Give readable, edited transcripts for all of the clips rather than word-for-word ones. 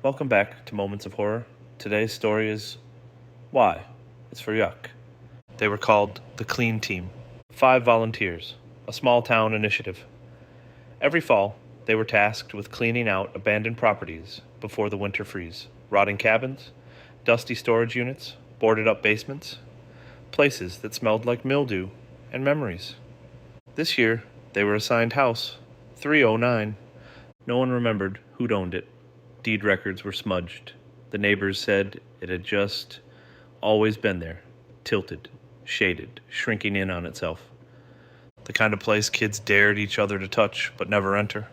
Welcome back to Moments of Horror. Today's story is Why? It's for Yuck. They were called the Clean Team. 5 volunteers, a small town initiative. Every fall, they were tasked with cleaning out abandoned properties before the winter freeze. Rotting cabins, dusty storage units, boarded up basements, places that smelled like mildew and memories. This year, they were assigned house 309. No one remembered who'd owned it. Deed records were smudged. The neighbors said it had just always been there, tilted, shaded, shrinking in on itself. The kind of place kids dared each other to touch but never enter.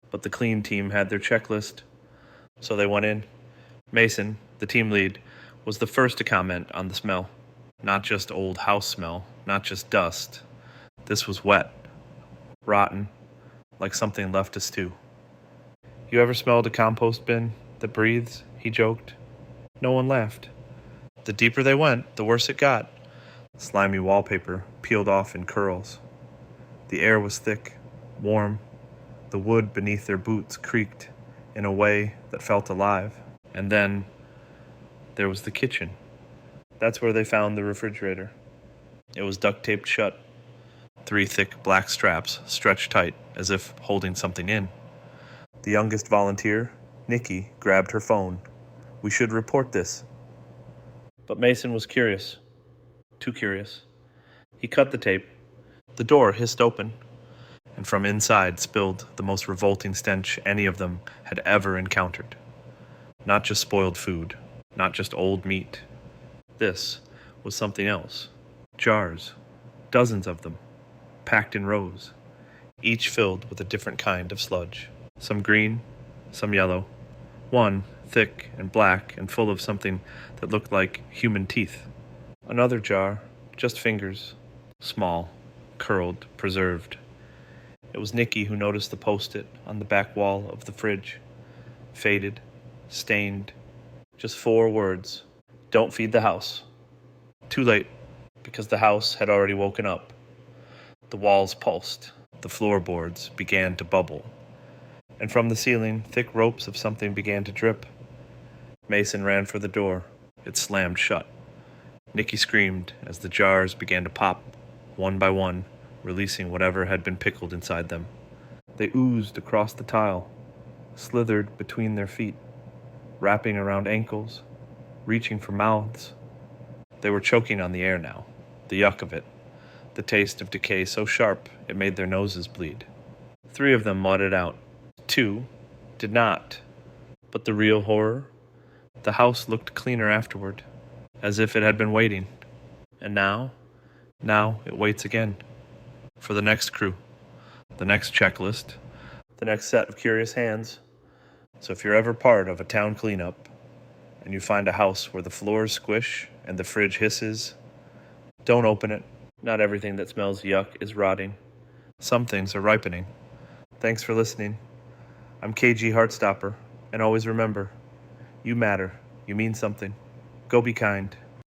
But the clean team had their checklist, so they went in. Mason, the team lead, was the first to comment on the smell. Not just old house smell, not just dust. This was wet, rotten, like something left to stew. You ever smelled a compost bin that breathes? He joked. No one laughed. The deeper they went, the worse it got. Slimy wallpaper peeled off in curls. The air was thick, warm. The wood beneath their boots creaked in a way that felt alive. And then there was the kitchen. That's where they found the refrigerator. It was duct taped shut. 3 thick black straps stretched tight as if holding something in. The youngest volunteer, Nikki, grabbed her phone. We should report this. But Mason was curious. Too curious. He cut the tape. The door hissed open, and from inside spilled the most revolting stench any of them had ever encountered. Not just spoiled food, not just old meat. This was something else. Jars, dozens of them, packed in rows, each filled with a different kind of sludge. Some green, some yellow. One, thick and black and full of something that looked like human teeth. Another jar, just fingers, small, curled, preserved. It was Nikki who noticed the post-it on the back wall of the fridge. Faded, stained, just 4 words. Don't feed the house. Too late, because the house had already woken up. The walls pulsed. The floorboards began to bubble. And from the ceiling, thick ropes of something began to drip. Mason ran for the door. It slammed shut. Nikki screamed as the jars began to pop, one by one, releasing whatever had been pickled inside them. They oozed across the tile, slithered between their feet, wrapping around ankles, reaching for mouths. They were choking on the air now, the yuck of it, the taste of decay so sharp it made their noses bleed. 3 of them mudded out. 2 did not. But the real horror? The house looked cleaner afterward, as if it had been waiting. And now it waits again. For the next crew, the next checklist, the next set of curious hands. So if you're ever part of a town cleanup, and you find a house where the floors squish and the fridge hisses, don't open it. Not everything that smells yuck is rotting. Some things are ripening. Thanks for listening. I'm KG Heartstopper, and always remember, you matter, you mean something. Go be kind.